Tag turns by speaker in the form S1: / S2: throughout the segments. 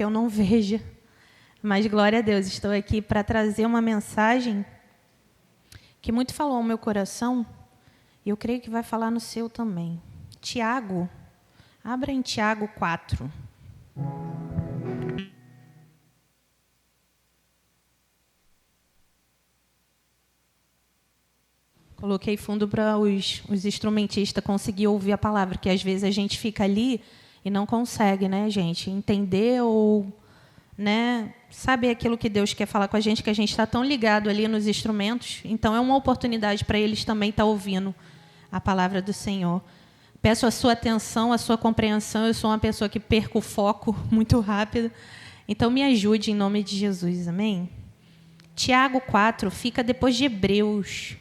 S1: eu não veja. Mas, glória a Deus, estou aqui para trazer uma mensagem que muito falou ao meu coração, e eu creio que vai falar no seu também. Tiago, abra em Tiago 4. Coloquei fundo para os instrumentistas conseguir ouvir a palavra, que às vezes a gente fica ali e não consegue, né, gente, entender ou, né, saber aquilo que Deus quer falar com a gente, que a gente está tão ligado ali nos instrumentos. Então, é uma oportunidade para eles também estar ouvindo a palavra do Senhor. Peço a sua atenção, a sua compreensão. Eu sou uma pessoa que perco o foco muito rápido. Então, me ajude em nome de Jesus, amém? Tiago 4 fica depois de Hebreus.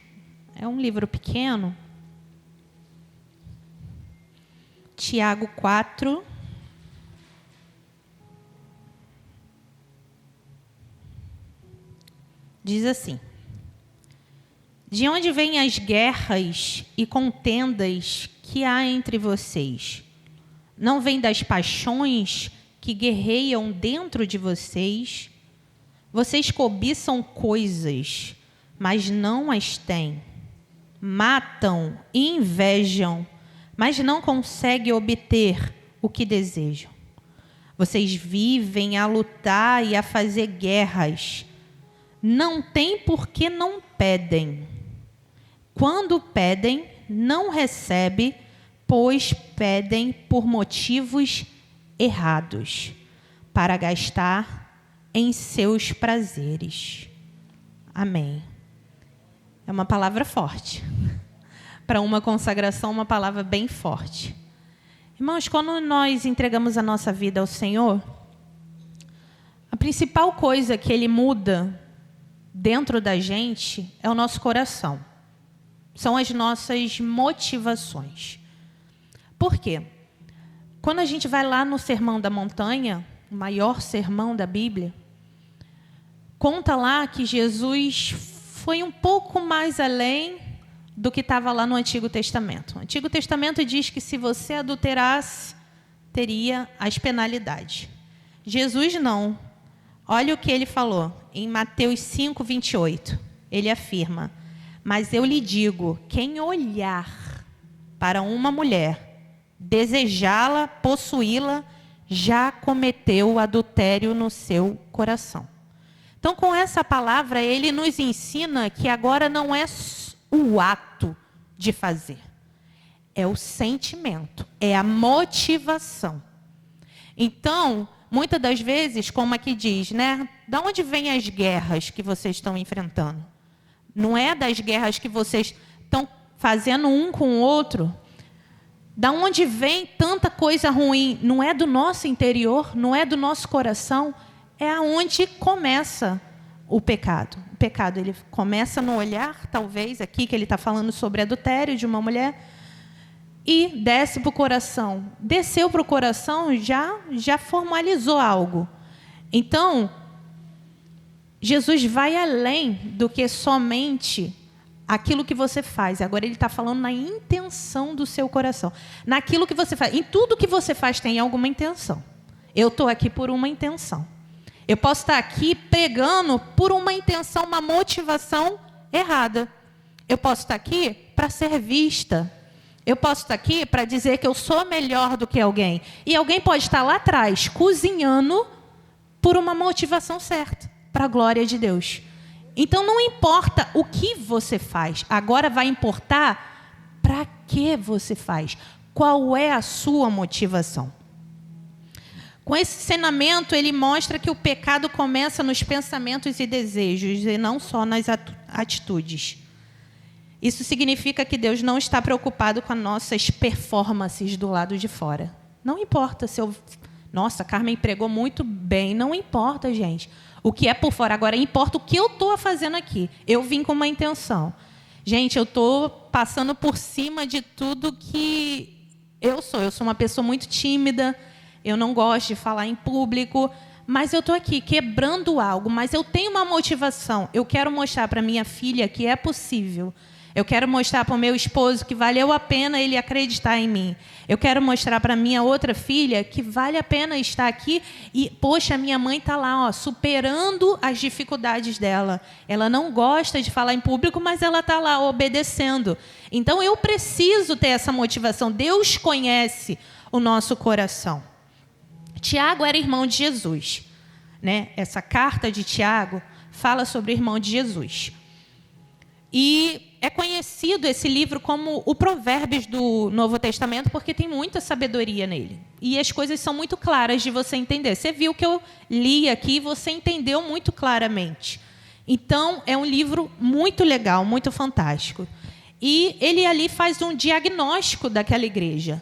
S1: É um livro pequeno. Tiago 4. Diz assim: de onde vêm as guerras e contendas que há entre vocês? Não vêm das paixões que guerreiam dentro de vocês? Vocês cobiçam coisas, mas não as têm. Matam e invejam, mas não conseguem obter o que desejam. Vocês vivem a lutar e a fazer guerras. Não têm porque não pedem. Quando pedem, não recebem, pois pedem por motivos errados, para gastar em seus prazeres. Amém. É uma palavra forte. Para uma consagração, uma palavra bem forte. Irmãos, quando nós entregamos a nossa vida ao Senhor, a principal coisa que Ele muda dentro da gente é o nosso coração. São as nossas motivações. Por quê? Quando a gente vai lá no Sermão da Montanha, o maior sermão da Bíblia, conta lá que Jesus foi um pouco mais além do que estava lá no Antigo Testamento. O Antigo Testamento diz que se você adulterasse, teria as penalidades. Jesus não. Olha o que ele falou em Mateus 5, 28. Ele afirma: mas eu lhe digo, quem olhar para uma mulher, desejá-la, possuí-la, já cometeu adultério no seu coração. Então, com essa palavra, ele nos ensina que agora não é o ato de fazer, é o sentimento, é a motivação. Então, muitas das vezes, como aqui diz, né? Da onde vêm as guerras que vocês estão enfrentando? Não é das guerras que vocês estão fazendo um com o outro? Da onde vem tanta coisa ruim? Não é do nosso interior, não é do nosso coração, é aonde começa o pecado. O pecado, ele começa no olhar, talvez, aqui que ele está falando sobre adultério de uma mulher, e desce para o coração. Desceu para o coração, já formalizou algo. Então, Jesus vai além do que somente aquilo que você faz. Agora ele está falando na intenção do seu coração. Naquilo que você faz. Em tudo que você faz tem alguma intenção. Eu estou aqui por uma intenção. Eu posso estar aqui pregando por uma intenção, uma motivação errada. Eu posso estar aqui para ser vista. Eu posso estar aqui para dizer que eu sou melhor do que alguém. E alguém pode estar lá atrás, cozinhando por uma motivação certa, para a glória de Deus. Então, não importa o que você faz. Agora vai importar para que você faz. Qual é a sua motivação? Com esse ensinamento, ele mostra que o pecado começa nos pensamentos e desejos, e não só nas atitudes. Isso significa que Deus não está preocupado com as nossas performances do lado de fora. Não importa se eu... Nossa, a Carmen pregou muito bem. Não importa, gente. O que é por fora. Agora, importa o que eu estou fazendo aqui. Eu vim com uma intenção. Gente, eu estou passando por cima de tudo que eu sou. Eu sou uma pessoa muito tímida. Eu não gosto de falar em público. Mas eu estou aqui quebrando algo. Mas eu tenho uma motivação. Eu quero mostrar para minha filha que é possível. Eu quero mostrar para o meu esposo que valeu a pena ele acreditar em mim. Eu quero mostrar para a minha outra filha que vale a pena estar aqui. E, poxa, minha mãe está lá, ó, superando as dificuldades dela. Ela não gosta de falar em público, mas ela está lá obedecendo. Então, eu preciso ter essa motivação. Deus conhece o nosso coração. Tiago era irmão de Jesus, né? Essa carta de Tiago fala sobre o irmão de Jesus. E é conhecido esse livro como o Provérbios do Novo Testamento, porque tem muita sabedoria nele. E as coisas são muito claras de você entender. Você viu que eu li aqui e você entendeu muito claramente. Então, é um livro muito legal, muito fantástico. E ele ali faz um diagnóstico daquela igreja.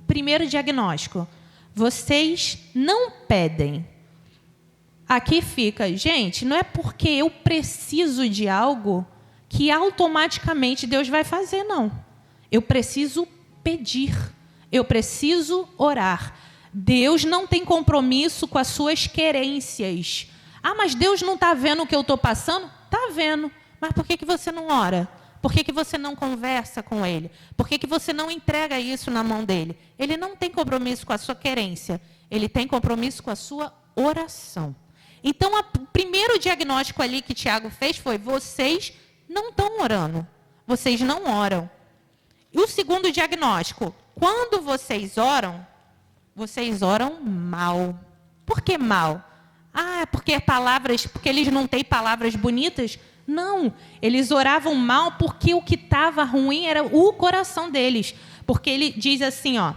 S1: Primeiro diagnóstico: vocês não pedem. Aqui fica, gente, não é porque eu preciso de algo que automaticamente Deus vai fazer, não. Eu preciso pedir, eu preciso orar. Deus não tem compromisso com as suas querências. Ah, mas Deus não está vendo o que eu estou passando? Está vendo. Mas por que você não ora? Por que você não conversa com Ele? Por que você não entrega isso na mão dEle? Ele não tem compromisso com a sua querência. Ele tem compromisso com a sua oração. Então, o primeiro diagnóstico ali que Tiago fez foi: vocês não estão orando. Vocês não oram. E o segundo diagnóstico: quando vocês oram mal. Por que mal? Ah, porque eles não têm palavras bonitas? Não, eles oravam mal porque o que estava ruim era o coração deles. Porque ele diz assim, ó,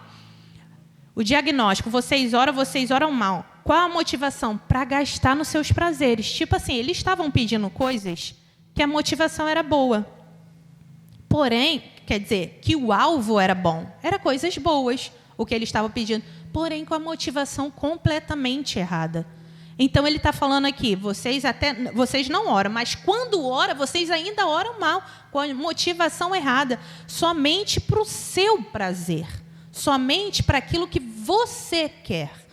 S1: o diagnóstico: vocês oram mal. Qual a motivação? Para gastar nos seus prazeres. Tipo assim, eles estavam pedindo coisas que a motivação era boa. Porém, quer dizer, que o alvo era bom. Era coisas boas, o que eles estavam pedindo. Porém, com a motivação completamente errada. Então, ele está falando aqui: vocês não oram, mas quando oram, vocês ainda oram mal, com a motivação errada. Somente para o seu prazer. Somente para aquilo que você quer.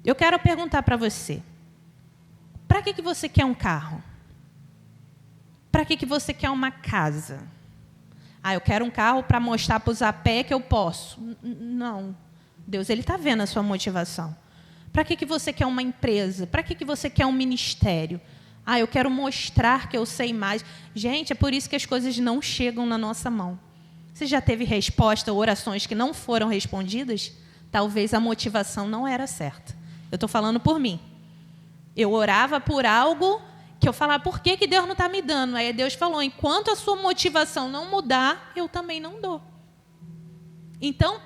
S1: Eu quero perguntar para você: para que você quer um carro? Para que você quer uma casa? Ah, eu quero um carro para mostrar para usar a pé que eu posso. Não. Deus, Ele está vendo a sua motivação. Para que você quer uma empresa? Para que você quer um ministério? Ah, eu quero mostrar que eu sei mais. Gente, é por isso que as coisas não chegam na nossa mão. Você já teve resposta ou orações que não foram respondidas? Talvez a motivação não era certa. Eu estou falando por mim. Eu orava por algo que eu falava: por que Deus não está me dando? Aí Deus falou: enquanto a sua motivação não mudar, eu também não dou. Então,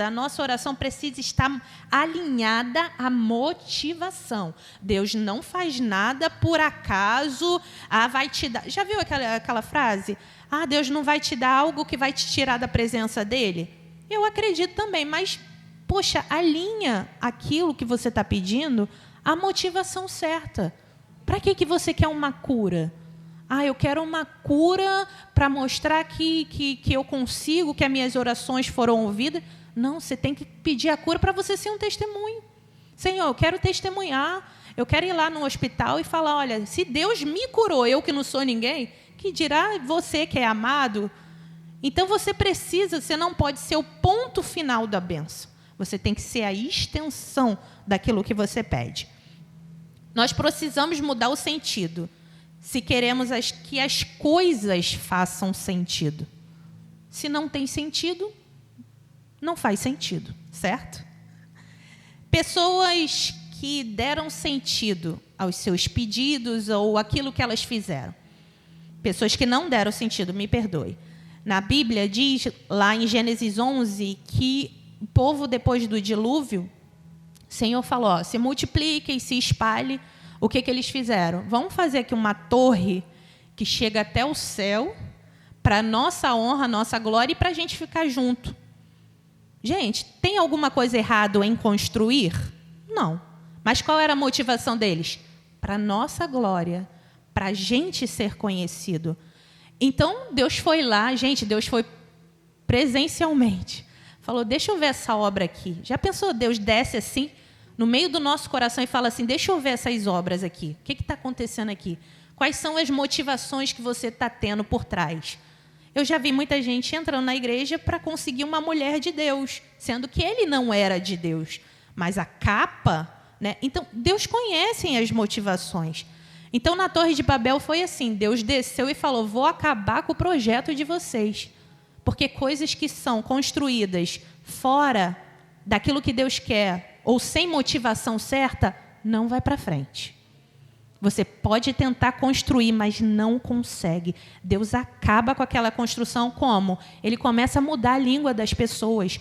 S1: a nossa oração precisa estar alinhada à motivação. Deus não faz nada por acaso. Ah, vai te dar. Já viu aquela frase? Ah, Deus não vai te dar algo que vai te tirar da presença dEle? Eu acredito também, mas, poxa, alinha aquilo que você está pedindo à motivação certa. Para que você quer uma cura? Ah, eu quero uma cura para mostrar que eu consigo, que as minhas orações foram ouvidas. Não, você tem que pedir a cura para você ser um testemunho. Senhor, eu quero testemunhar. Eu quero ir lá no hospital e falar: olha, se Deus me curou, eu que não sou ninguém, que dirá você que é amado? Então, você não pode ser o ponto final da bênção. Você tem que ser a extensão daquilo que você pede. Nós precisamos mudar o sentido. Se queremos que as coisas façam sentido. Se não tem sentido, não faz sentido, certo? Pessoas que deram sentido aos seus pedidos ou aquilo que elas fizeram. Pessoas que não deram sentido, me perdoe. Na Bíblia diz, lá em Gênesis 11, que o povo, depois do dilúvio, o Senhor falou: ó, se multipliquem, se espalhe. O que eles fizeram? Vamos fazer aqui uma torre que chega até o céu, para nossa honra, nossa glória, e para a gente ficar junto. Gente, tem alguma coisa errada em construir? Não. Mas qual era a motivação deles? Para nossa glória, para a gente ser conhecido. Então, Deus foi lá, gente, Deus foi presencialmente. Falou: deixa eu ver essa obra aqui. Já pensou, Deus desce assim, no meio do nosso coração, e fala assim: deixa eu ver essas obras aqui. O que está acontecendo aqui? Quais são as motivações que você está tendo por trás? Eu já vi muita gente entrando na igreja para conseguir uma mulher de Deus, sendo que ele não era de Deus. Mas a capa, né? Então, Deus conhece as motivações. Então, na Torre de Babel foi assim, Deus desceu e falou, vou acabar com o projeto de vocês. Porque coisas que são construídas fora daquilo que Deus quer, ou sem motivação certa, não vai para frente. Você pode tentar construir, mas não consegue. Deus acaba com aquela construção como? Ele começa a mudar a língua das pessoas.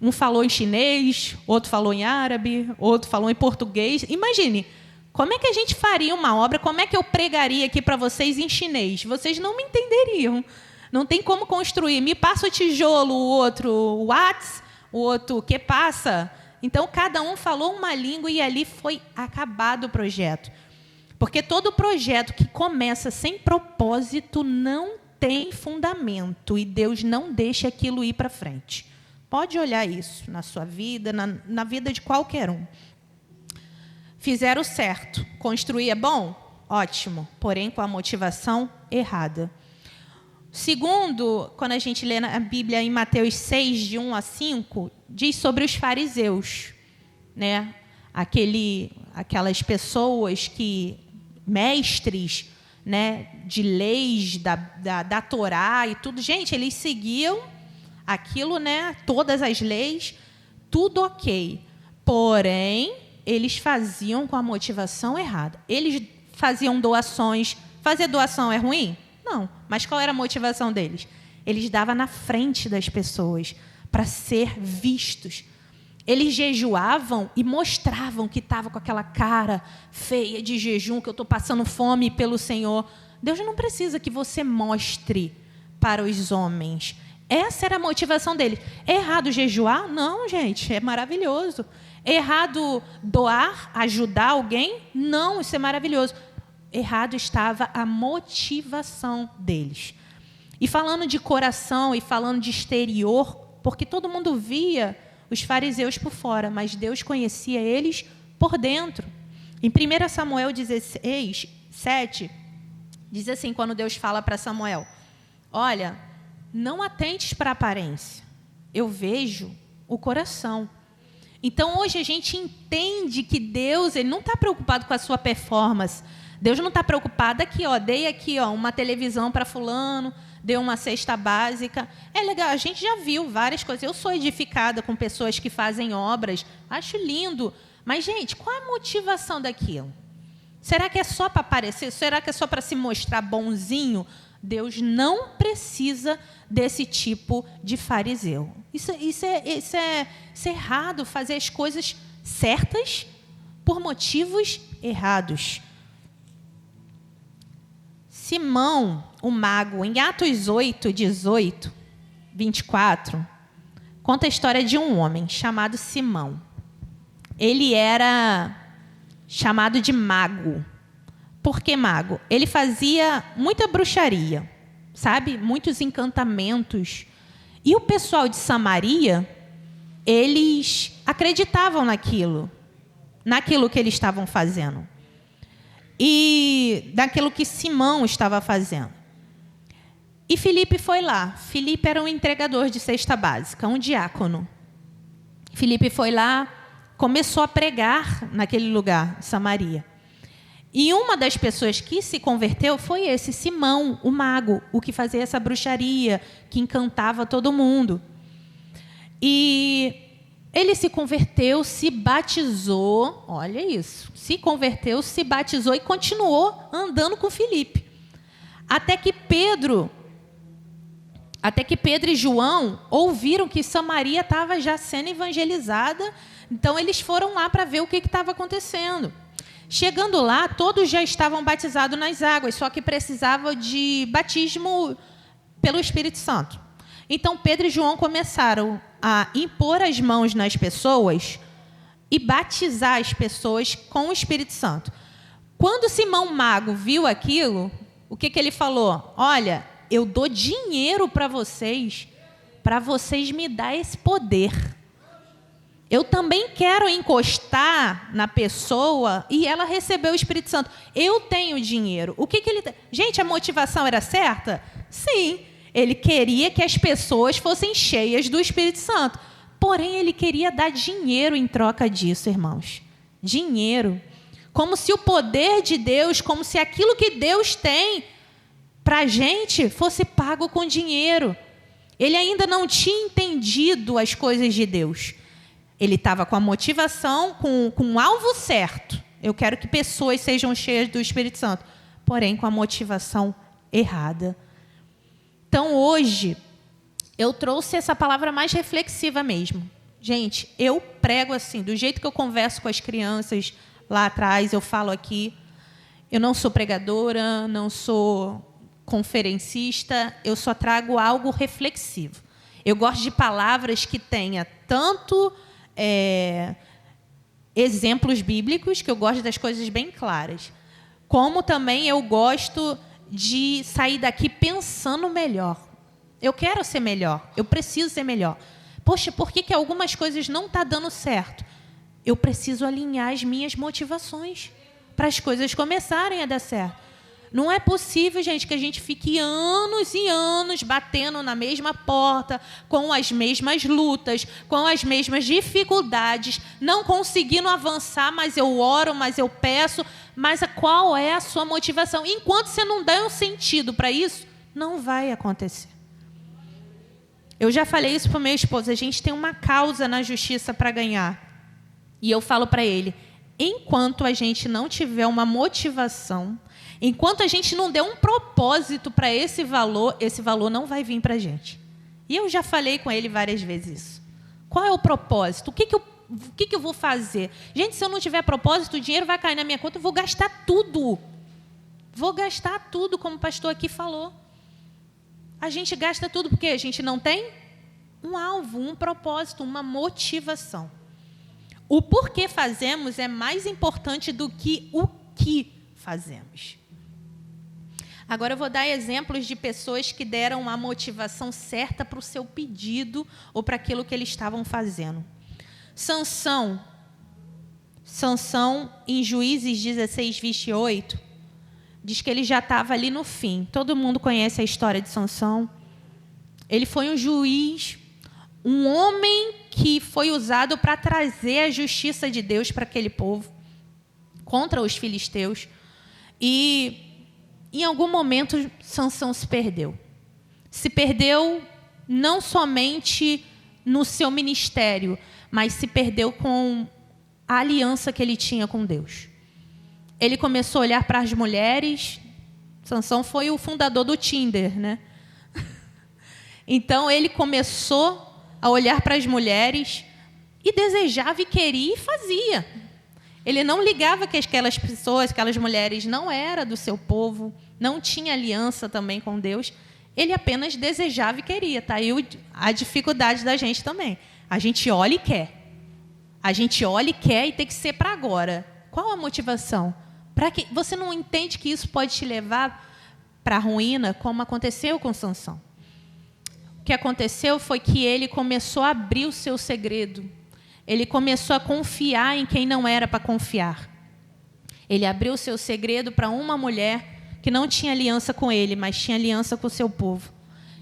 S1: Um falou em chinês, outro falou em árabe, outro falou em português. Imagine, como é que a gente faria uma obra, como é que eu pregaria aqui para vocês em chinês? Vocês não me entenderiam. Não tem como construir. Me passa o tijolo, o outro whats, o outro que passa. Então, cada um falou uma língua e ali foi acabado o projeto. Porque todo projeto que começa sem propósito não tem fundamento e Deus não deixa aquilo ir para frente. Pode olhar isso na sua vida, na vida de qualquer um. Fizeram certo. Construir é bom? Ótimo. Porém, com a motivação errada. Segundo, quando a gente lê na Bíblia em Mateus 6, de 1 a 5, diz sobre os fariseus, né? Aquelas pessoas que, mestres, né, de leis, da Torá e tudo. Gente, eles seguiam aquilo, né, todas as leis, tudo ok. Porém, eles faziam com a motivação errada. Eles faziam doações. Fazer doação é ruim? Não. Mas qual era a motivação deles? Eles davam na frente das pessoas para ser vistos. Eles jejuavam e mostravam que estava com aquela cara feia de jejum, que eu estou passando fome pelo Senhor. Deus não precisa que você mostre para os homens. Essa era a motivação deles. É errado jejuar? Não, gente, é maravilhoso. É errado doar, ajudar alguém? Não, isso é maravilhoso. Errado estava a motivação deles. E falando de coração e falando de exterior, porque todo mundo via os fariseus por fora, mas Deus conhecia eles por dentro. Em 1 Samuel 16, 7, diz assim, quando Deus fala para Samuel, olha, não atentes para a aparência, eu vejo o coração. Então, hoje a gente entende que Deus ele não está preocupado com a sua performance. Deus não está preocupado aqui, dei aqui uma televisão para fulano, dei uma cesta básica. É legal, a gente já viu várias coisas. Eu sou edificada com pessoas que fazem obras, acho lindo. Mas, gente, qual é a motivação daquilo? Será que é só para aparecer? Será que é só para se mostrar bonzinho? Deus não precisa desse tipo de fariseu. Isso é errado, fazer as coisas certas por motivos errados. Simão, o mago, em Atos 8, 18, 24, conta a história de um homem chamado Simão. Ele era chamado de mago. Por que mago? Ele fazia muita bruxaria, sabe? Muitos encantamentos. E o pessoal de Samaria, eles acreditavam naquilo que eles estavam fazendo. E daquilo que Simão estava fazendo. E Filipe foi lá. Filipe era um entregador de cesta básica, um diácono. Filipe foi lá, começou a pregar naquele lugar, Samaria. E uma das pessoas que se converteu foi esse Simão, o mago, o que fazia essa bruxaria, que encantava todo mundo. E ele se converteu, se batizou, olha isso, se converteu, se batizou e continuou andando com Filipe. Até que Pedro e João ouviram que Samaria estava já sendo evangelizada, então eles foram lá para ver o que estava acontecendo. Chegando lá, todos já estavam batizados nas águas, só que precisavam de batismo pelo Espírito Santo. Então, Pedro e João começaram a impor as mãos nas pessoas e batizar as pessoas com o Espírito Santo. Quando Simão Mago viu aquilo, o que ele falou? Olha, eu dou dinheiro para vocês me dar esse poder. Eu também quero encostar na pessoa e ela receber o Espírito Santo. Eu tenho dinheiro. O que ele... Gente, a motivação era certa? Sim. Ele queria que as pessoas fossem cheias do Espírito Santo. Porém, ele queria dar dinheiro em troca disso, irmãos. Dinheiro. Como se o poder de Deus, como se aquilo que Deus tem para a gente fosse pago com dinheiro. Ele ainda não tinha entendido as coisas de Deus. Ele estava com a motivação, com o alvo certo. Eu quero que pessoas sejam cheias do Espírito Santo. Porém, com a motivação errada. Então, hoje, eu trouxe essa palavra mais reflexiva mesmo. Gente, eu prego assim, do jeito que eu converso com as crianças lá atrás, eu falo aqui. Eu não sou pregadora, não sou conferencista, eu só trago algo reflexivo. Eu gosto de palavras que tenha tanto exemplos bíblicos, que eu gosto das coisas bem claras, como também eu gosto de sair daqui pensando melhor. Eu quero ser melhor, eu preciso ser melhor. Poxa, por que algumas coisas não estão dando certo? Eu preciso alinhar as minhas motivações para as coisas começarem a dar certo. Não é possível, gente, que a gente fique anos e anos batendo na mesma porta, com as mesmas lutas, com as mesmas dificuldades, não conseguindo avançar, mas eu oro, mas eu peço. Mas qual é a sua motivação? Enquanto você não der um sentido para isso, não vai acontecer. Eu já falei isso para o meu esposo, a gente tem uma causa na justiça para ganhar. E eu falo para ele, enquanto a gente não tiver uma motivação, enquanto a gente não der um propósito para esse valor não vai vir para a gente. E eu já falei com ele várias vezes isso. Qual é o propósito? O que eu vou fazer? Gente, se eu não tiver propósito, o dinheiro vai cair na minha conta, eu vou gastar tudo. Vou gastar tudo, como o pastor aqui falou. A gente gasta tudo porque a gente não tem um alvo, um propósito, uma motivação. O porquê fazemos é mais importante do que o que fazemos. Agora eu vou dar exemplos de pessoas que deram a motivação certa para o seu pedido ou para aquilo que eles estavam fazendo. Sansão, em Juízes 16, 28, diz que ele já estava ali no fim. Todo mundo conhece a história de Sansão. Ele foi um juiz, um homem que foi usado para trazer a justiça de Deus para aquele povo, contra os filisteus. E em algum momento, Sansão se perdeu. Se perdeu não somente no seu ministério, mas se perdeu com a aliança que ele tinha com Deus. Ele começou a olhar para as mulheres. Sansão foi o fundador do Tinder, né? Então, ele começou a olhar para as mulheres e desejava e queria e fazia. Ele não ligava que aquelas pessoas, aquelas mulheres não eram do seu povo, não tinha aliança também com Deus. Ele apenas desejava e queria. Está aí a dificuldade da gente também. A gente olha e quer. A gente olha e quer e tem que ser para agora. Qual a motivação? Para que você não entende que isso pode te levar para a ruína, como aconteceu com Sansão. O que aconteceu foi que ele começou a abrir o seu segredo. Ele começou a confiar em quem não era para confiar. Ele abriu o seu segredo para uma mulher que não tinha aliança com ele, mas tinha aliança com o seu povo.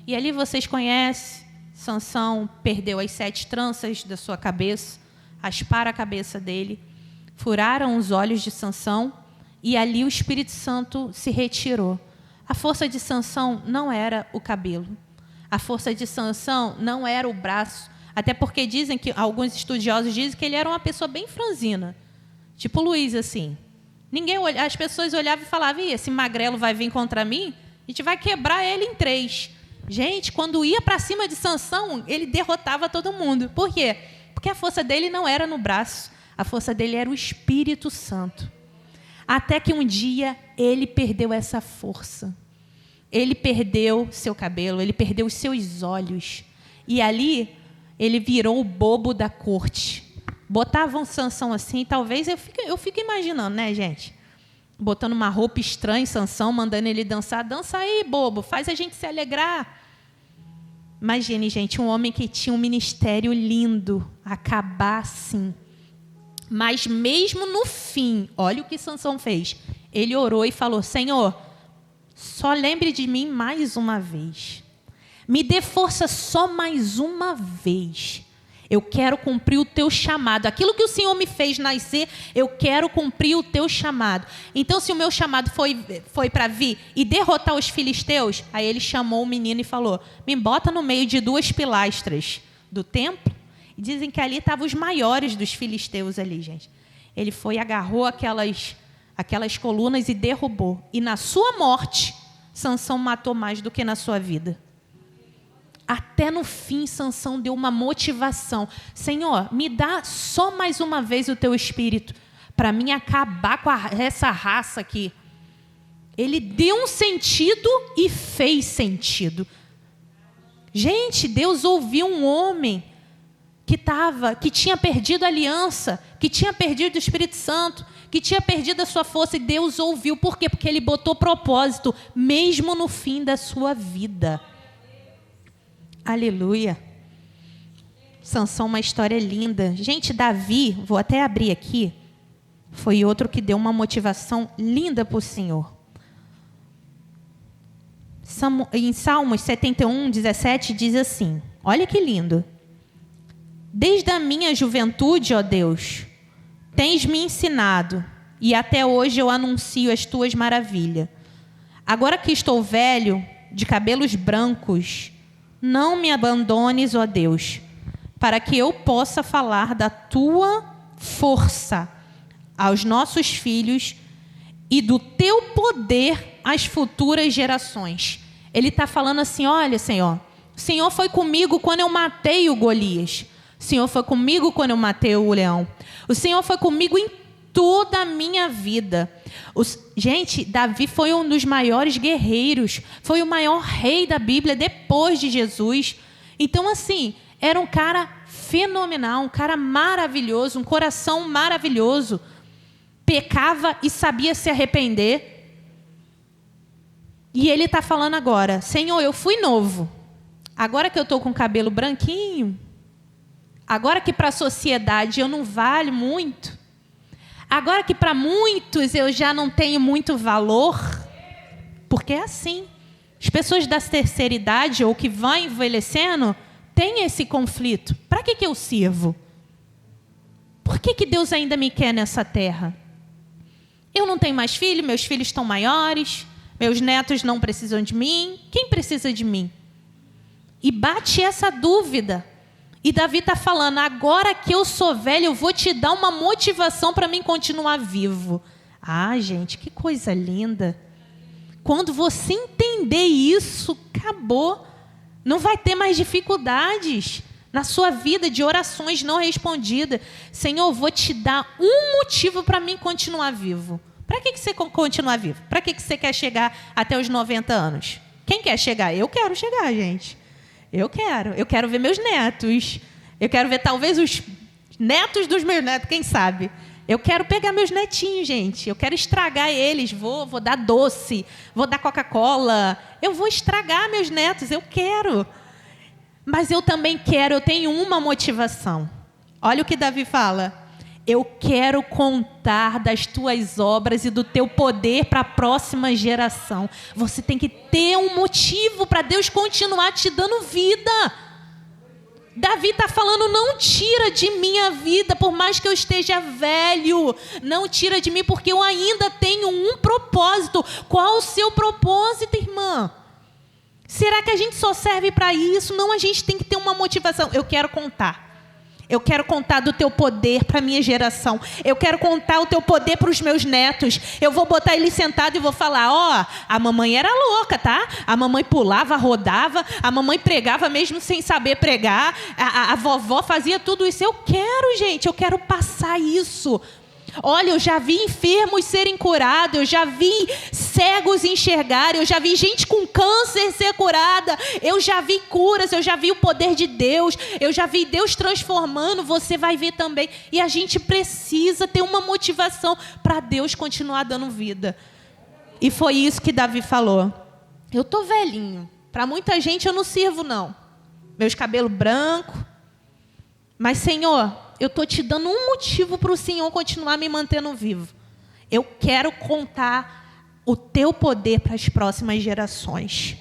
S1: E ali vocês conhecem, Sansão perdeu as 7 tranças da sua cabeça, rasparam a cabeça dele, furaram os olhos de Sansão e ali o Espírito Santo se retirou. A força de Sansão não era o cabelo. A força de Sansão não era o braço, até porque dizem que alguns estudiosos dizem que ele era uma pessoa bem franzina, tipo Luiz assim. As pessoas olhavam e falavam: esse magrelo vai vir contra mim, a gente vai quebrar ele em 3. Gente, quando ia para cima de Sansão, ele derrotava todo mundo. Por quê? Porque a força dele não era no braço, a força dele era o Espírito Santo. Até que um dia ele perdeu essa força. Ele perdeu seu cabelo, ele perdeu os seus olhos. E ali, ele virou o bobo da corte. Botavam Sansão assim, talvez, eu fico imaginando, né, gente? Botando uma roupa estranha em Sansão, mandando ele dançar. Dança aí, bobo, faz a gente se alegrar. Imagine, gente, um homem que tinha um ministério lindo, acabar assim. Mas mesmo no fim, olha o que Sansão fez. Ele orou e falou: Senhor, só lembre de mim mais uma vez. Me dê força só mais uma vez. Eu quero cumprir o teu chamado. Aquilo que o Senhor me fez nascer, eu quero cumprir o teu chamado. Então, se o meu chamado foi para vir e derrotar os filisteus, aí ele chamou o menino e falou: me bota no meio de 2 pilastras do templo. E dizem que ali estavam os maiores dos filisteus ali, gente. Ele foi, agarrou aquelas colunas e derrubou. E na sua morte, Sansão matou mais do que na sua vida. Até no fim, Sansão deu uma motivação. Senhor, me dá só mais uma vez o teu espírito para mim acabar com essa raça aqui. Ele deu um sentido e fez sentido. Gente, Deus ouviu um homem que tinha perdido a aliança, que tinha perdido o Espírito Santo, que tinha perdido a sua força, e Deus ouviu. Por quê? Porque ele botou propósito, mesmo no fim da sua vida. Aleluia. Sansão, uma história linda. Gente, Davi, vou até abrir aqui, foi outro que deu uma motivação linda para o Senhor. Em Salmos 71, 17, diz assim, olha que lindo. Desde a minha juventude, ó Deus, tens me ensinado, e até hoje eu anuncio as tuas maravilhas. Agora que estou velho, de cabelos brancos, não me abandones, ó Deus, para que eu possa falar da tua força aos nossos filhos e do teu poder às futuras gerações. Ele está falando assim, olha, Senhor, o Senhor foi comigo quando eu matei o Golias. O Senhor foi comigo quando eu matei o leão. O Senhor foi comigo em toda a minha vida. Gente, Davi foi um dos maiores guerreiros. Foi o maior rei da Bíblia depois de Jesus. Então, assim, era um cara fenomenal, um cara maravilhoso, um coração maravilhoso. Pecava e sabia se arrepender. E ele está falando agora, Senhor, eu fui novo. Agora que eu estou com o cabelo branquinho, agora que para a sociedade eu não valho muito, agora que para muitos eu já não tenho muito valor, porque é assim. As pessoas da terceira idade ou que vão envelhecendo têm esse conflito. Para que eu sirvo? Por que Deus ainda me quer nessa terra? Eu não tenho mais filho, meus filhos estão maiores, meus netos não precisam de mim. Quem precisa de mim? E bate essa dúvida. E Davi está falando, agora que eu sou velho, eu vou te dar uma motivação para mim continuar vivo. Ah, gente, que coisa linda. Quando você entender isso, acabou. Não vai ter mais dificuldades na sua vida de orações não respondidas. Senhor, eu vou te dar um motivo para mim continuar vivo. Para que você continuar vivo? Para que você quer chegar até os 90 anos? Quem quer chegar? Eu quero chegar, gente. Eu quero ver meus netos. Eu quero ver talvez os netos dos meus netos, quem sabe. Eu quero pegar meus netinhos, gente. Eu quero estragar eles. Vou dar doce, vou dar Coca-Cola. Eu vou estragar meus netos, eu quero. Mas eu também quero, eu tenho uma motivação. Olha o que Davi fala. Eu quero contar das tuas obras e do teu poder para a próxima geração. Você tem que ter um motivo para Deus continuar te dando vida. Davi está falando, não tira de mim a vida, por mais que eu esteja velho. Não tira de mim, porque eu ainda tenho um propósito. Qual o seu propósito, irmã? Será que a gente só serve para isso? Não, a gente tem que ter uma motivação. Eu quero contar. Eu quero contar do teu poder para a minha geração. Eu quero contar o teu poder para os meus netos. Eu vou botar ele sentado e vou falar, ó, a mamãe era louca, tá? A mamãe pulava, rodava, a mamãe pregava mesmo sem saber pregar, a vovó fazia tudo isso. Eu quero, gente, eu quero passar isso. Olha, eu já vi enfermos serem curados, eu já vi cegos enxergarem, eu já vi gente com câncer ser curada, eu já vi curas, eu já vi o poder de Deus, eu já vi Deus transformando, você vai ver também. E a gente precisa ter uma motivação para Deus continuar dando vida. E foi isso que Davi falou. Eu estou velhinho, para muita gente eu não sirvo não. meus cabelos brancos. Mas, Senhor, eu estou te dando um motivo para o Senhor continuar me mantendo vivo. Eu quero contar o teu poder para as próximas gerações.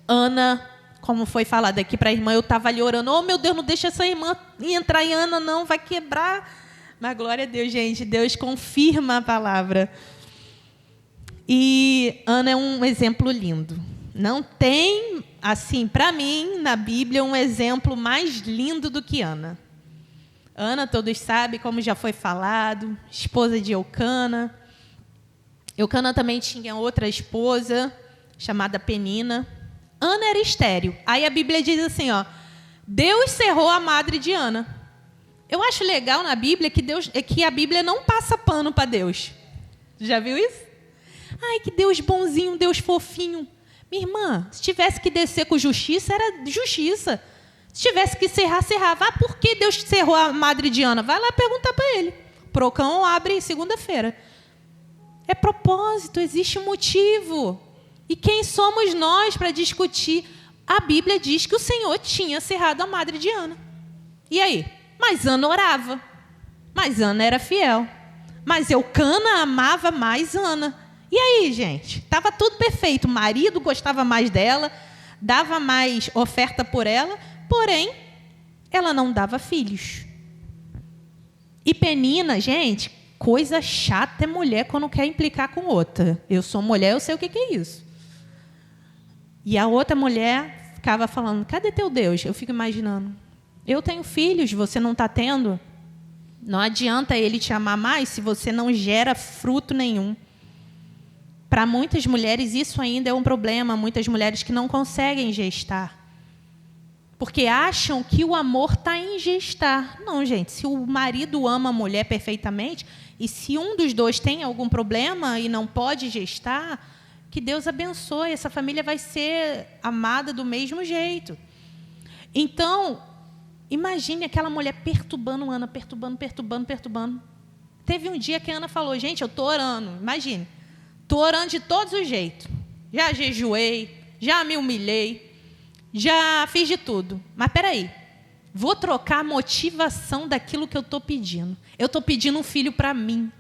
S1: Ana, como foi falado aqui para a irmã, eu estava ali orando, oh meu Deus, não deixa essa irmã entrar em Ana não, vai quebrar. Mas glória a Deus, gente, Deus confirma a palavra. E Ana é um exemplo lindo. Não tem, assim, para mim, na Bíblia, um exemplo mais lindo do que Ana. Ana, todos sabem, como já foi falado, esposa de Eucana. Eucana também tinha outra esposa, chamada Penina. Ana era estéril. Aí a Bíblia diz assim, ó, Deus cerrou a madre de Ana. Eu acho legal na Bíblia que a Bíblia não passa pano para Deus. Já viu isso? Ai, que Deus bonzinho, Deus fofinho. Minha irmã, se tivesse que descer com justiça, era justiça. Se tivesse que cerrar, cerrava. Ah, por que Deus cerrou a madre de Ana? Vai lá perguntar para ele. Procão abre segunda-feira. É propósito, existe um motivo. E quem somos nós para discutir? A Bíblia diz que o Senhor tinha cerrado a madre de Ana. E aí? Mas Ana orava. Mas Ana era fiel. Mas Eucana amava mais Ana. E aí, gente? Estava tudo perfeito. O marido gostava mais dela, dava mais oferta por ela, porém, ela não dava filhos. E Penina, gente, coisa chata é mulher quando quer implicar com outra. Eu sou mulher, eu sei o que é isso. E a outra mulher ficava falando, cadê teu Deus? Eu fico imaginando, eu tenho filhos, você não está tendo? Não adianta ele te amar mais se você não gera fruto nenhum. Para muitas mulheres, isso ainda é um problema. Muitas mulheres que não conseguem gestar. Porque acham que o amor está em gestar. Não, gente. Se o marido ama a mulher perfeitamente, e se um dos dois tem algum problema e não pode gestar, que Deus abençoe. Essa família vai ser amada do mesmo jeito. Então, imagine aquela mulher perturbando Ana, perturbando. Teve um dia que a Ana falou, gente, eu estou orando. Imagine. Estou orando de todos os jeitos. Já jejuei, já me humilhei, já fiz de tudo. Mas, espera aí, vou trocar a motivação daquilo que eu estou pedindo. Eu estou pedindo um filho para mim.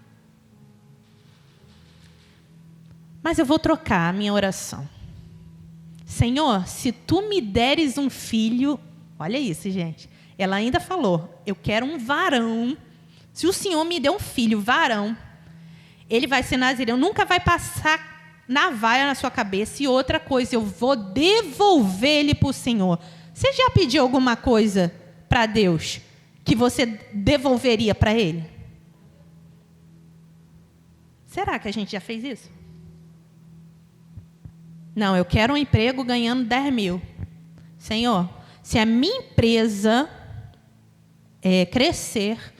S1: Mas eu vou trocar a minha oração. Senhor, se tu me deres um filho... Olha isso, gente. Ela ainda falou, eu quero um varão. Se o Senhor me der um filho, varão... Ele vai ser nazireu, nunca vai passar navalha na sua cabeça. E outra coisa, eu vou devolver ele para o Senhor. Você já pediu alguma coisa para Deus que você devolveria para Ele? Será que a gente já fez isso? Não, eu quero um emprego ganhando 10 mil. Senhor, se a minha empresa crescer...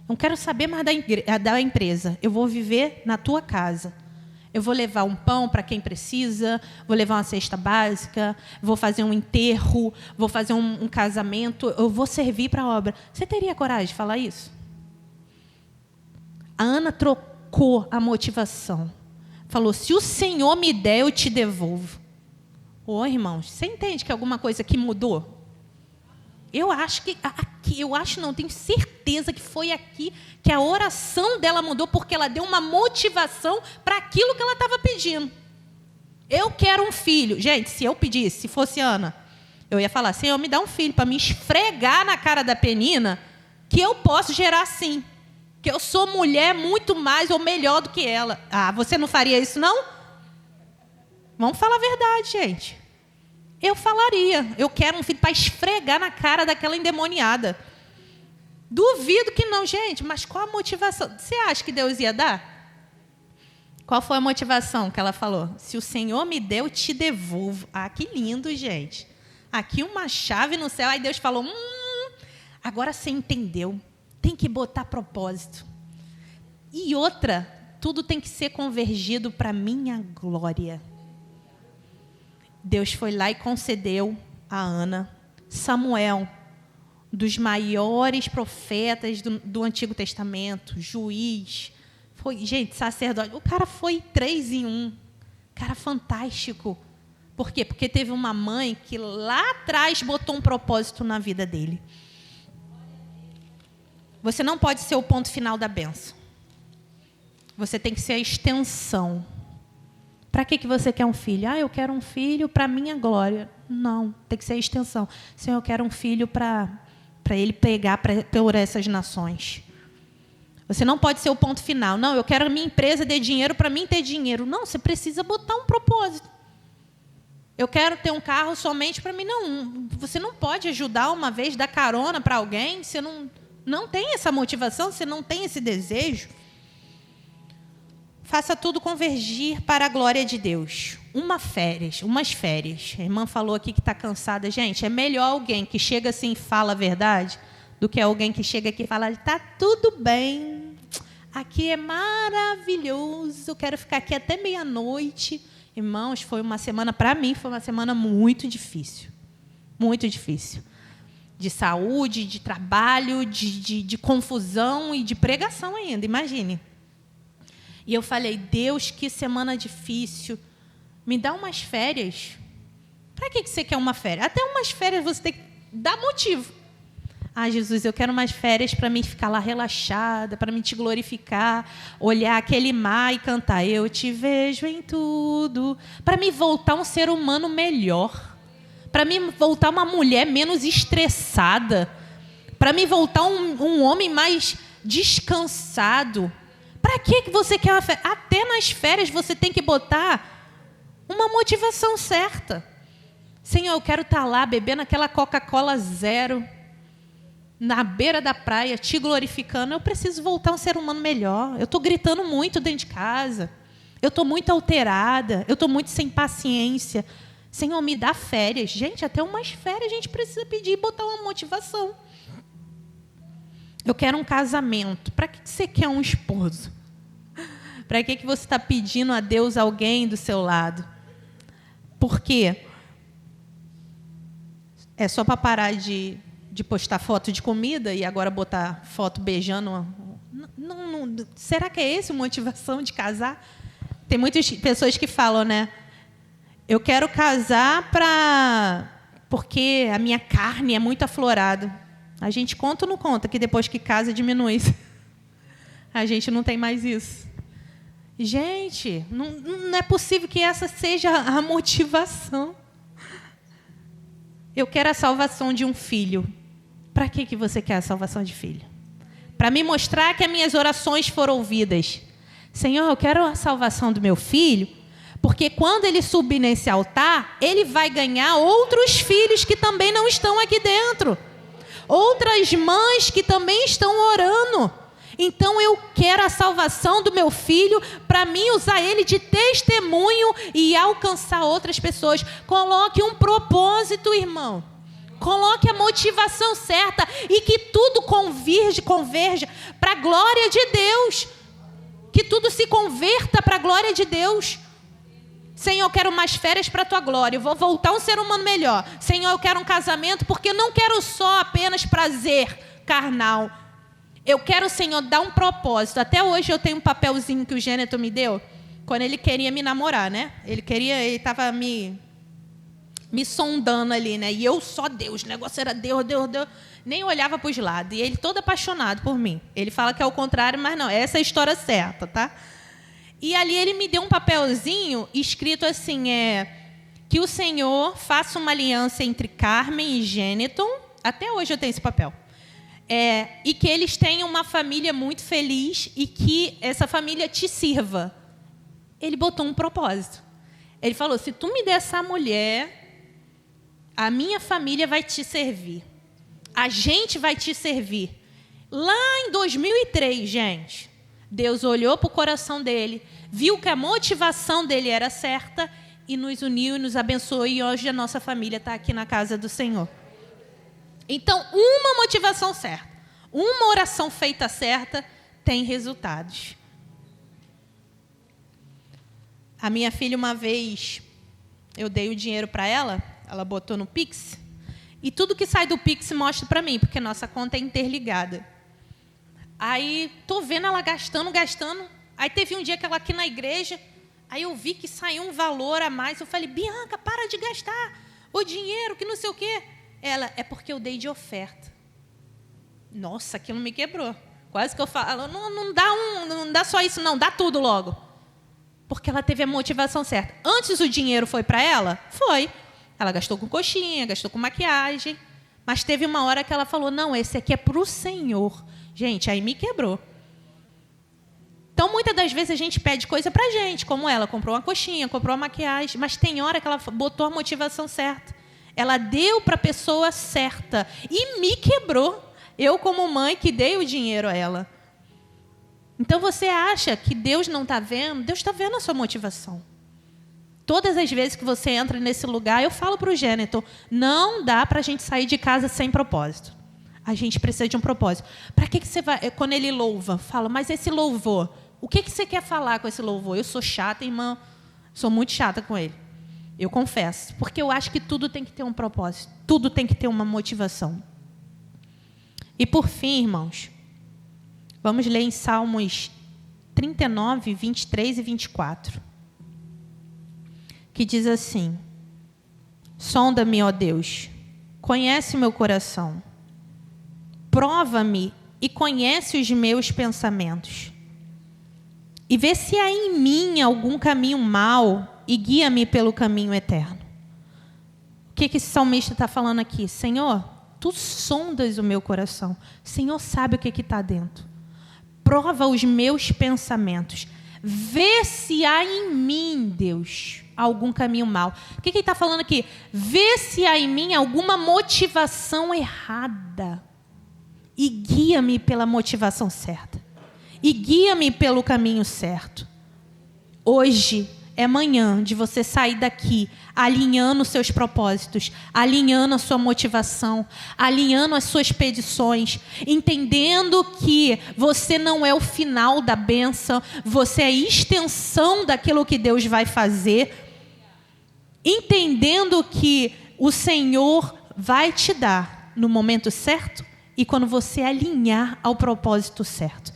S1: Não quero saber mais da empresa. Eu vou viver na tua casa. Eu vou levar um pão para quem precisa, vou levar uma cesta básica, vou fazer um enterro, vou fazer um casamento, eu vou servir para a obra. Você teria coragem de falar isso? A Ana trocou a motivação. Falou, se o Senhor me der, eu te devolvo. Ô, irmãos, você entende que alguma coisa aqui mudou? Eu acho que aqui, tenho certeza que foi aqui que a oração dela mudou, porque ela deu uma motivação para aquilo que ela estava pedindo. Eu quero um filho. Gente, se eu pedisse, se fosse Ana, eu ia falar, Senhor, me dá um filho para me esfregar na cara da Penina, que eu posso gerar sim. Que eu sou mulher muito mais ou melhor do que ela. Ah, você não faria isso, não? Vamos falar a verdade, gente. Eu falaria, eu quero um filho para esfregar na cara daquela endemoniada. Duvido que não, gente, mas qual a motivação? Você acha que Deus ia dar? Qual foi a motivação que ela falou? Se o Senhor me deu, eu te devolvo. Ah, que lindo, gente. Aqui uma chave no céu, aí Deus falou, agora você entendeu, tem que botar propósito. E outra, tudo tem que ser convergido para a minha glória. Deus foi lá e concedeu a Ana Samuel, dos maiores profetas do Antigo Testamento, juiz, foi, gente, sacerdote. O cara foi 3 em 1, cara fantástico. Por quê? Porque teve uma mãe que lá atrás botou um propósito na vida dele. Você não pode ser o ponto final da bênção. Você tem que ser a extensão. Para que você quer um filho? Eu quero um filho para a minha glória. Não, tem que ser a extensão. Senhor, eu quero um filho para ele pregar por essas nações. Você não pode ser o ponto final. Não, eu quero a minha empresa ter dinheiro para mim ter dinheiro. Não, você precisa botar um propósito. Eu quero ter um carro somente para mim. Não, você não pode ajudar uma vez, dar carona para alguém. Você não tem essa motivação, você não tem esse desejo. Faça tudo convergir para a glória de Deus. Umas férias. A irmã falou aqui que está cansada. Gente, é melhor alguém que chega assim e fala a verdade do que alguém que chega aqui e fala, está tudo bem, aqui é maravilhoso, eu quero ficar aqui até meia-noite. Irmãos, foi uma semana, para mim, foi uma semana muito difícil. Muito difícil. De saúde, de trabalho, de confusão e de pregação ainda, imagine. E eu falei, Deus, que semana difícil. Me dá umas férias. Para que você quer uma férias? Até umas férias você tem que dar motivo. Jesus, eu quero umas férias para mim ficar lá relaxada, para mim te glorificar, olhar aquele mar e cantar, eu te vejo em tudo. Para mim voltar um ser humano melhor. Para mim voltar uma mulher menos estressada. Para mim voltar um homem mais descansado. Para que você quer uma férias? Até nas férias você tem que botar uma motivação certa. Senhor, eu quero estar lá bebendo aquela Coca-Cola zero, na beira da praia, te glorificando. Eu preciso voltar um ser humano melhor. Eu estou gritando muito dentro de casa. Eu estou muito alterada. Eu estou muito sem paciência. Senhor, me dá férias. Gente, até umas férias a gente precisa pedir e botar uma motivação. Eu quero um casamento. Para que você quer um esposo? Para que você está pedindo a Deus alguém do seu lado? Por quê? É só para parar de postar foto de comida e agora botar foto beijando? Não, será que é essa a motivação de casar? Tem muitas pessoas que falam, né? Eu quero casar porque a minha carne é muito aflorada. A gente conta ou não conta que depois que casa diminui? A gente não tem mais isso. Gente, não é possível que essa seja a motivação. Eu quero a salvação de um filho. Para que você quer a salvação de filho? Para me mostrar que as minhas orações foram ouvidas. Senhor, eu quero a salvação do meu filho, porque quando ele subir nesse altar, ele vai ganhar outros filhos que também não estão aqui dentro. Outras mães que também estão orando. Então eu quero a salvação do meu filho para mim usar ele de testemunho e alcançar outras pessoas. Coloque um propósito, irmão. Coloque a motivação certa e que tudo converja para a glória de Deus. Que tudo se converta para a glória de Deus. Senhor, eu quero mais férias para a tua glória. Eu vou voltar um ser humano melhor. Senhor, eu quero um casamento porque eu não quero só apenas prazer carnal. Eu quero, Senhor, dar um propósito. Até hoje eu tenho um papelzinho que o Gêneto me deu quando ele queria me namorar, né? Ele estava me sondando ali, né? E eu só Deus, o negócio era Deus. Nem olhava para os lados. E ele todo apaixonado por mim. Ele fala que é o contrário, mas não, essa é a história certa, tá? E ali ele me deu um papelzinho escrito assim, que o Senhor faça uma aliança entre Carmen e Gêneton. Até hoje eu tenho esse papel. E que eles tenham uma família muito feliz e que essa família te sirva. Ele botou um propósito. Ele falou, se tu me der essa mulher, a minha família vai te servir. A gente vai te servir. Lá em 2003, gente, Deus olhou para o coração dele, viu que a motivação dele era certa e nos uniu e nos abençoou. E hoje a nossa família está aqui na casa do Senhor. Então, uma motivação certa, uma oração feita certa, tem resultados. A minha filha, uma vez, eu dei o dinheiro para ela botou no Pix, e tudo que sai do Pix mostra para mim, porque nossa conta é interligada. Aí, estou vendo ela gastando. Aí teve um dia que ela aqui na igreja, Aí eu vi que saiu um valor a mais. Eu falei, Bianca, para de gastar o dinheiro, que não sei o quê. Ela, é porque eu dei de oferta. Nossa, aquilo me quebrou. Quase que eu falo, não dá só isso não, dá tudo logo. Porque ela teve a motivação certa. Antes o dinheiro foi para ela? Foi. Ela gastou com coxinha, gastou com maquiagem. Mas teve uma hora que ela falou, não, esse aqui é para o Senhor. Gente, aí me quebrou. Então, muitas das vezes a gente pede coisa para a gente, como ela comprou uma coxinha, comprou uma maquiagem, mas tem hora que ela botou a motivação certa. Ela deu para a pessoa certa e me quebrou. Eu, como mãe, que dei o dinheiro a ela. Então, você acha que Deus não está vendo? Deus está vendo a sua motivação. Todas as vezes que você entra nesse lugar, eu falo para o Gênetor, não dá para a gente sair de casa sem propósito. A gente precisa de um propósito. Para que você vai... Quando ele louva, fala, mas esse louvor, o que você quer falar com esse louvor? Eu sou chata, irmã, sou muito chata com ele. Eu confesso. Porque eu acho que tudo tem que ter um propósito. Tudo tem que ter uma motivação. E por fim, irmãos, vamos ler em Salmos 39, 23 e 24. Que diz assim, sonda-me, ó Deus, conhece o meu coração, prova-me e conhece os meus pensamentos, e vê se há em mim algum caminho mau e guia-me pelo caminho eterno. O que esse salmista está falando aqui? Senhor, tu sondas o meu coração, o Senhor sabe o que está dentro, prova os meus pensamentos, vê se há em mim, Deus, algum caminho mau. O que ele está falando aqui? Vê se há em mim alguma motivação errada e guia-me pela motivação certa. E guia-me pelo caminho certo. Hoje é manhã de você sair daqui alinhando os seus propósitos, alinhando a sua motivação, alinhando as suas petições, entendendo que você não é o final da bênção, você é a extensão daquilo que Deus vai fazer, entendendo que o Senhor vai te dar no momento certo e quando você alinhar ao propósito certo.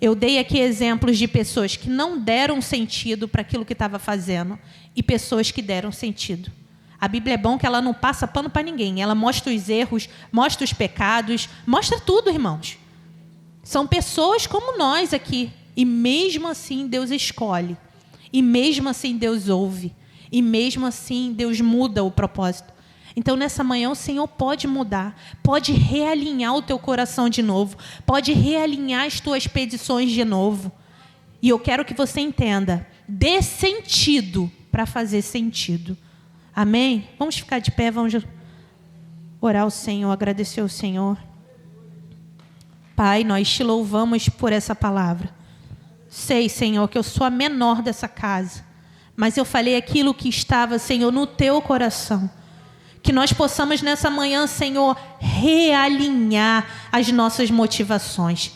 S1: Eu dei aqui exemplos de pessoas que não deram sentido para aquilo que estava fazendo e pessoas que deram sentido. A Bíblia é bom que ela não passa pano para ninguém. Ela mostra os erros, mostra os pecados, mostra tudo, irmãos. São pessoas como nós aqui. E mesmo assim Deus escolhe. E mesmo assim Deus ouve. E mesmo assim Deus muda o propósito. Então, nessa manhã, o Senhor pode mudar, pode realinhar o teu coração de novo, pode realinhar as tuas petições de novo. E eu quero que você entenda, dê sentido para fazer sentido. Amém? Vamos ficar de pé, vamos orar ao Senhor, agradecer ao Senhor. Pai, nós te louvamos por essa palavra. Sei, Senhor, que eu sou a menor dessa casa, mas eu falei aquilo que estava, Senhor, no teu coração. Que nós possamos nessa manhã, Senhor, realinhar as nossas motivações.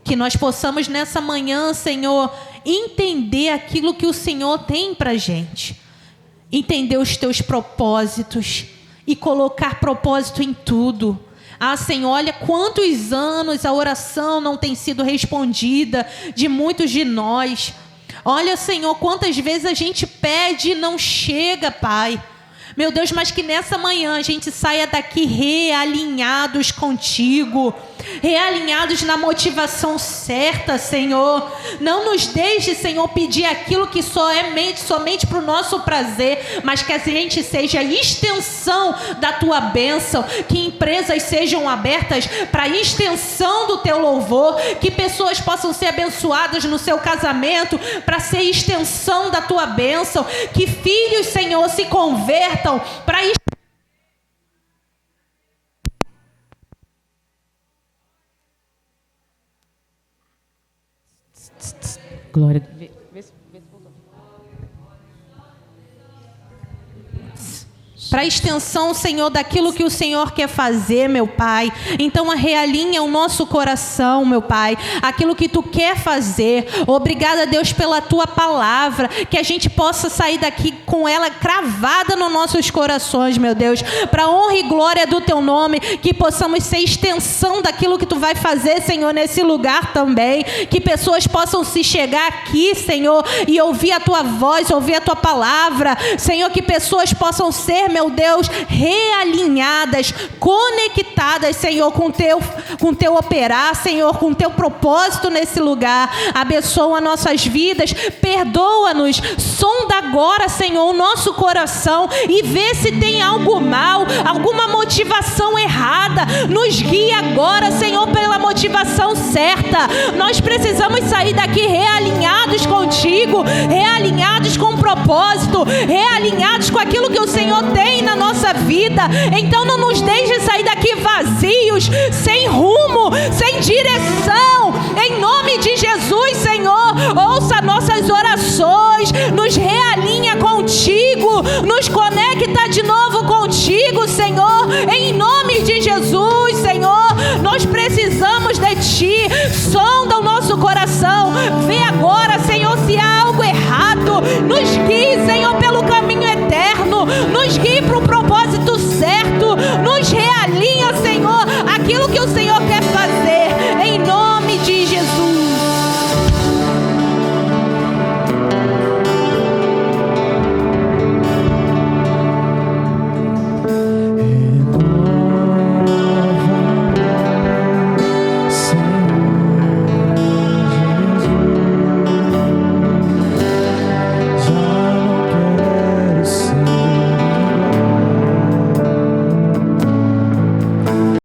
S1: Que nós possamos nessa manhã, Senhor, entender aquilo que o Senhor tem para a gente. Entender os teus propósitos e colocar propósito em tudo. Ah, Senhor, olha quantos anos a oração não tem sido respondida de muitos de nós. Olha, Senhor, quantas vezes a gente pede e não chega, Pai. Meu Deus, mas que nessa manhã a gente saia daqui realinhados contigo, realinhados na motivação certa, Senhor. Não nos deixe, Senhor, pedir aquilo que somente para o nosso prazer, mas que a gente seja a extensão da tua bênção, que empresas sejam abertas para a extensão do teu louvor, que pessoas possam ser abençoadas no seu casamento para ser extensão da tua bênção, que filhos, Senhor, se convertam para glória. Vê se voltou. para a extensão, Senhor, daquilo que o Senhor quer fazer, meu Pai. Então realinha o nosso coração, meu Pai, aquilo que Tu quer fazer. Obrigada, Deus, pela Tua palavra, que a gente possa sair daqui com ela cravada nos nossos corações, meu Deus, para honra e glória do Teu nome, que possamos ser extensão daquilo que Tu vai fazer, Senhor, nesse lugar também, que pessoas possam se chegar aqui, Senhor, e ouvir a Tua voz, ouvir a Tua palavra, Senhor, que pessoas possam ser, meu Deus, realinhadas, conectadas, Senhor, com teu operar, Senhor, com Teu propósito nesse lugar. Abençoa nossas vidas, perdoa-nos, sonda agora, Senhor, o nosso coração e vê se tem algo mal, alguma motivação errada. Nos guia agora, Senhor, pela motivação certa. Nós precisamos sair daqui realinhados contigo, realinhados com o propósito, realinhados com aquilo que o Senhor tem na nossa vida. Então não nos deixe sair daqui vazios, sem rumo, sem direção. Em nome de Jesus, Senhor, ouça nossas orações, nos realinha contigo, nos conecta de novo contigo, Senhor. Em nome de Jesus, Senhor, nós precisamos de Ti. Sonda o nosso coração, vê agora, Senhor, se há algo errado, nos guia